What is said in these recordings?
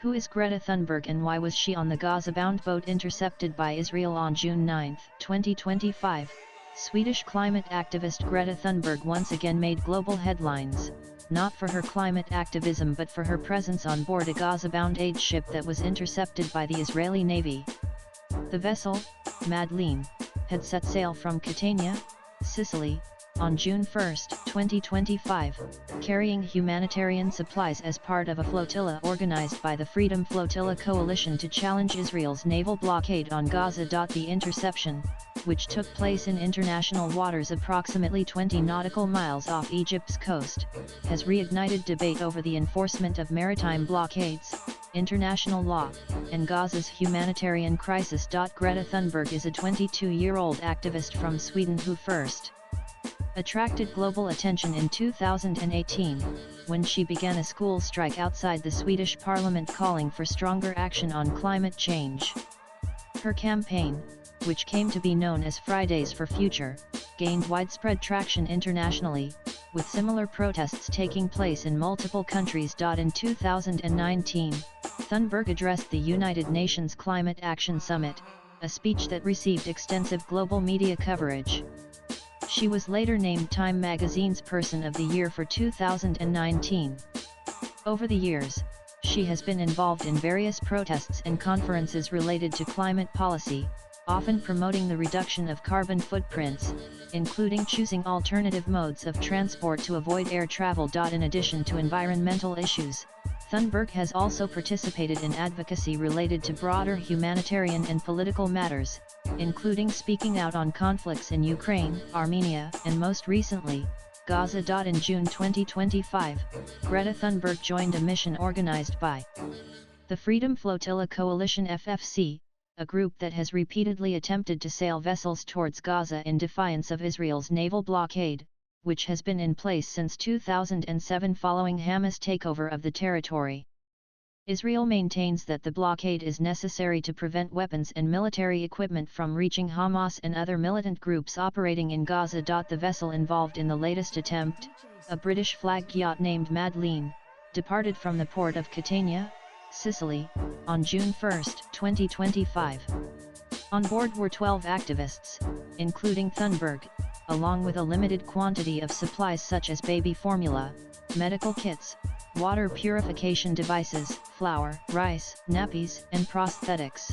Who is Greta Thunberg and why was she on the GazaBound boat intercepted by Israel on June 9, 2025? Swedish climate activist Greta Thunberg once again made global headlines, not for her climate activism but for her presence on board a GazaBound aid ship that was intercepted by the Israeli Navy. The vessel, Madeleine, had set sail from Catania, Sicily, on June 1, 2025, carrying humanitarian supplies as part of a flotilla organized by the Freedom Flotilla Coalition to challenge Israel's naval blockade on Gaza. The interception, which took place in international waters approximately 20 nautical miles off Egypt's coast, has reignited debate over the enforcement of maritime blockades, international law, and Gaza's humanitarian crisis. Greta Thunberg is a 22-year-old activist from Sweden who first attracted global attention in 2018, when she began a school strike outside the Swedish parliament calling for stronger action on climate change. Her campaign, which came to be known as Fridays for Future, gained widespread traction internationally, with similar protests taking place in multiple countries. In 2019, Thunberg addressed the United Nations Climate Action Summit, a speech that received extensive global media coverage. She was later named Time magazine's Person of the Year for 2019. Over the years, she has been involved in various protests and conferences related to climate policy, often promoting the reduction of carbon footprints, including choosing alternative modes of transport to avoid air travel. In addition to environmental issues, Thunberg has also participated in advocacy related to broader humanitarian and political matters, including speaking out on conflicts in Ukraine, Armenia, and most recently, Gaza. In June 2025, Greta Thunberg joined a mission organized by the Freedom Flotilla Coalition (FFC), a group that has repeatedly attempted to sail vessels towards Gaza in defiance of Israel's naval blockade, which has been in place since 2007 following Hamas' takeover of the territory. Israel maintains that the blockade is necessary to prevent weapons and military equipment from reaching Hamas and other militant groups operating in Gaza. The vessel involved in the latest attempt, a British-flagged yacht named Madeleine, departed from the port of Catania, Sicily, on June 1, 2025. On board were 12 activists, including Thunberg, along with a limited quantity of supplies such as baby formula, medical kits, water purification devices, flour, rice, nappies, and prosthetics.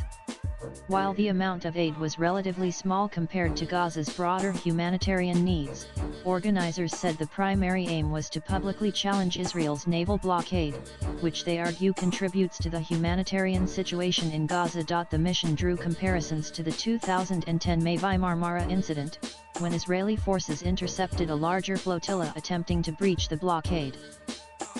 While the amount of aid was relatively small compared to Gaza's broader humanitarian needs, organizers said the primary aim was to publicly challenge Israel's naval blockade, which they argue contributes to the humanitarian situation in Gaza. The mission drew comparisons to the 2010 Mavi Marmara incident, when Israeli forces intercepted a larger flotilla attempting to breach the blockade.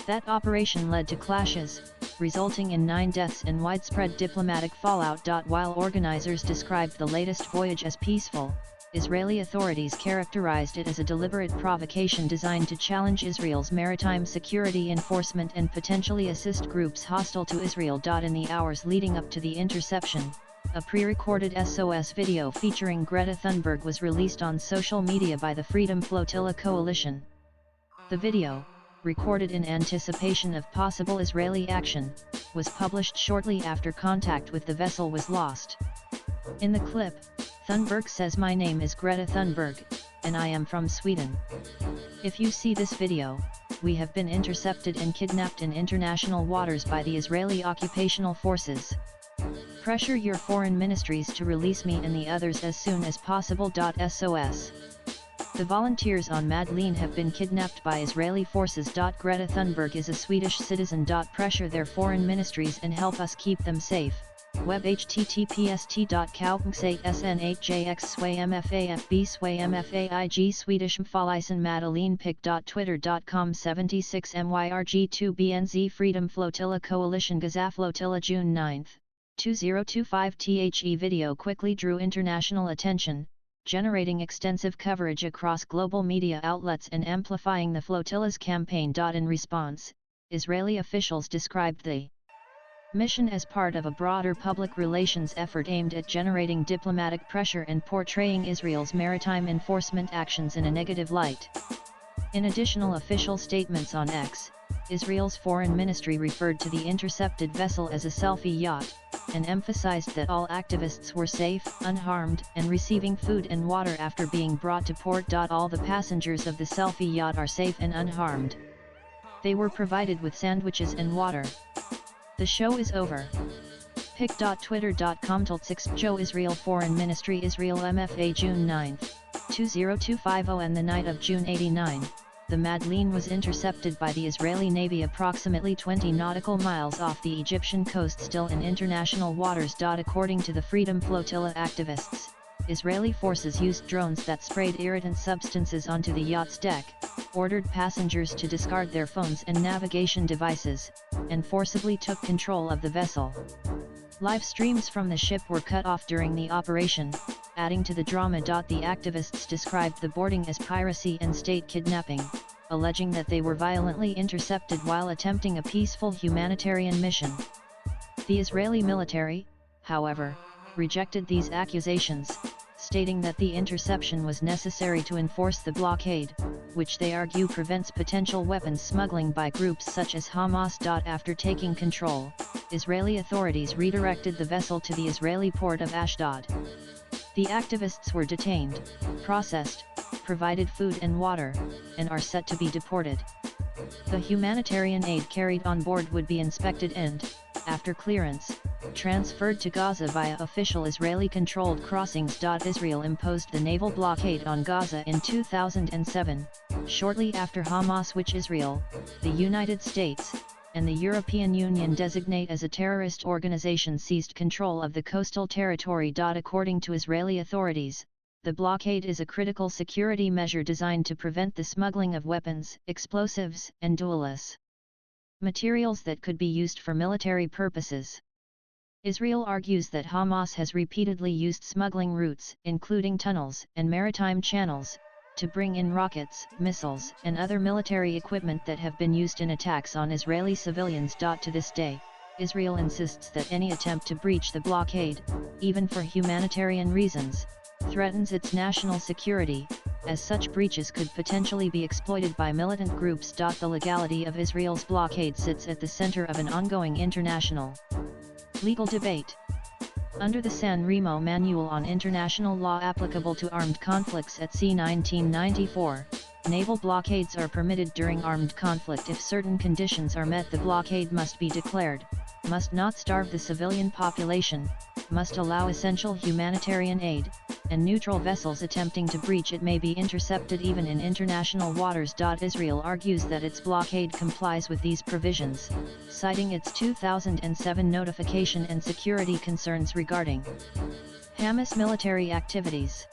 That operation led to clashes, resulting in 9 deaths and widespread diplomatic fallout. While organizers described the latest voyage as peaceful, Israeli authorities characterized it as a deliberate provocation designed to challenge Israel's maritime security enforcement and potentially assist groups hostile to Israel. In the hours leading up to the interception, a pre-recorded SOS video featuring Greta Thunberg was released on social media by the Freedom Flotilla Coalition. The video, recorded in anticipation of possible Israeli action, was published shortly after contact with the vessel was lost. In the clip, Thunberg says, "My name is Greta Thunberg, and I am from Sweden. If you see this video, we have been intercepted and kidnapped in international waters by the Israeli occupational forces. Pressure your foreign ministries to release me and the others as soon as possible. SOS. The volunteers on Madeleine have been kidnapped by Israeli forces. Greta Thunberg is a Swedish citizen. Pressure their foreign ministries and help us keep them safe. Web https://kaupungsajx/swamfafb/swamfaig Swedish mfalisen Madeleine pic.twitter.com 76 myrg2bnz Freedom Flotilla Coalition GazaFlotilla June 9, 2025 The video quickly drew international attention, generating extensive coverage across global media outlets and amplifying the flotilla's campaign. In response, Israeli officials described the mission as part of a broader public relations effort aimed at generating diplomatic pressure and portraying Israel's maritime enforcement actions in a negative light. In additional official statements on X, Israel's foreign ministry referred to the intercepted vessel as a selfie yacht, and emphasized that all activists were safe, unharmed, and receiving food and water after being brought to port. All the passengers of the selfie yacht are safe and unharmed. They were provided with sandwiches and water. The show is over. pic.twitter.com/6 Joe Israel Foreign Ministry Israel MFA June 9, 20250 and the night of June 89. The Madeleine was intercepted by the Israeli Navy approximately 20 nautical miles off the Egyptian coast, still in international waters. According to the Freedom Flotilla activists, Israeli forces used drones that sprayed irritant substances onto the yacht's deck, ordered passengers to discard their phones and navigation devices, and forcibly took control of the vessel. Live streams from the ship were cut off during the operation, adding to the drama. The activists described the boarding as piracy and state kidnapping, alleging that they were violently intercepted while attempting a peaceful humanitarian mission. The Israeli military, however, rejected these accusations, stating that the interception was necessary to enforce the blockade, which they argue prevents potential weapons smuggling by groups such as Hamas. After taking control, Israeli authorities redirected the vessel to the Israeli port of Ashdod. The activists were detained, processed, provided food and water, and are set to be deported. The humanitarian aid carried on board would be inspected and, after clearance, transferred to Gaza via official Israeli-controlled crossings. Israel imposed the naval blockade on Gaza in 2007, shortly after Hamas, which Israel, the United States, and the European Union designate as a terrorist organization, seized control of the coastal territory. According to Israeli authorities, the blockade is a critical security measure designed to prevent the smuggling of weapons, explosives, and dual-use materials that could be used for military purposes. Israel argues that Hamas has repeatedly used smuggling routes, including tunnels and maritime channels, to bring in rockets, missiles, and other military equipment that have been used in attacks on Israeli civilians. To this day, Israel insists that any attempt to breach the blockade, even for humanitarian reasons, threatens its national security, as such breaches could potentially be exploited by militant groups. The legality of Israel's blockade sits at the center of an ongoing international legal debate. Under the San Remo Manual on International Law applicable to armed conflicts at sea 1994, naval blockades are permitted during armed conflict if certain conditions are met. The blockade must be declared, must not starve the civilian population, must allow essential humanitarian aid, and neutral vessels attempting to breach it may be intercepted even in international waters. Israel argues that its blockade complies with these provisions, citing its 2007 notification and security concerns regarding Hamas military activities.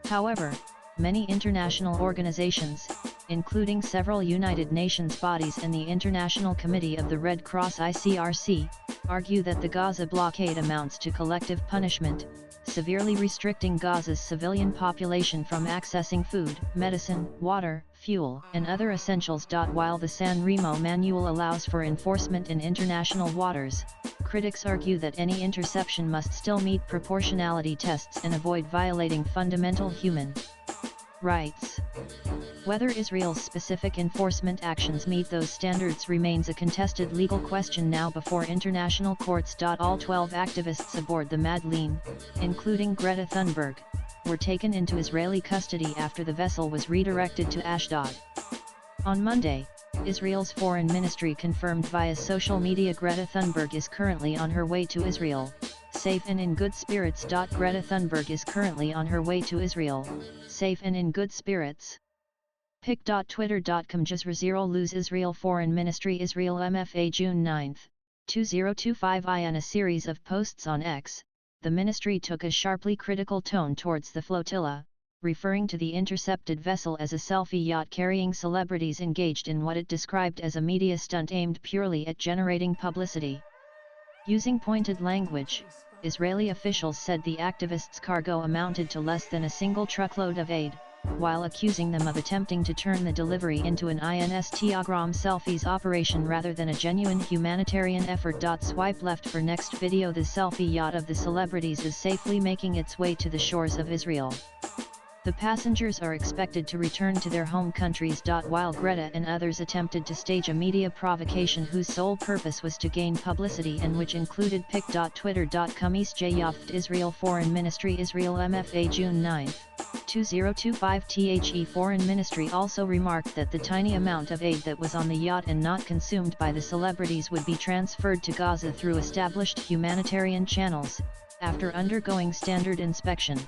However, many international organizations, including several United Nations bodies and the International Committee of the Red Cross (ICRC), argue that the Gaza blockade amounts to collective punishment, severely restricting Gaza's civilian population from accessing food, medicine, water, fuel, and other essentials. While the San Remo Manual allows for enforcement in international waters, critics argue that any interception must still meet proportionality tests and avoid violating fundamental human rights. Whether Israel's specific enforcement actions meet those standards remains a contested legal question now before international courts. All 12 activists aboard the Madeleine, including Greta Thunberg, were taken into Israeli custody after the vessel was redirected to Ashdod. On Monday, Israel's foreign ministry confirmed via social media Greta Thunberg is currently on her way to Israel, safe and in good spirits. Greta Thunberg is currently on her way to Israel, safe and in good spirits. pic.twitter.com Jazra lose Israel Foreign Ministry Israel MFA June 9, 2025 In a series of posts on X, the ministry took a sharply critical tone towards the flotilla, referring to the intercepted vessel as a selfie yacht carrying celebrities engaged in what it described as a media stunt aimed purely at generating publicity. Using pointed language, Israeli officials said the activists' cargo amounted to less than a single truckload of aid, while accusing them of attempting to turn the delivery into an Instagram selfies operation rather than a genuine humanitarian effort. Swipe left for next video. The selfie yacht of the celebrities is safely making its way to the shores of Israel. The passengers are expected to return to their home countries. While Greta and others attempted to stage a media provocation whose sole purpose was to gain publicity and which included pic.twitter.com Yaft Israel Foreign Ministry Israel MFA June 9, 2025 The Foreign Ministry also remarked that the tiny amount of aid that was on the yacht and not consumed by the celebrities would be transferred to Gaza through established humanitarian channels, after undergoing standard inspection.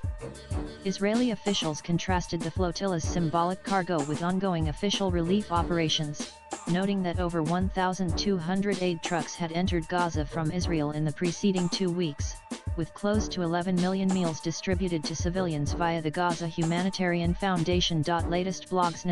Israeli officials contrasted the flotilla's symbolic cargo with ongoing official relief operations, noting that over 1,200 aid trucks had entered Gaza from Israel in the preceding 2 weeks, with close to 11 million meals distributed to civilians via the Gaza Humanitarian Foundation. Latest blogs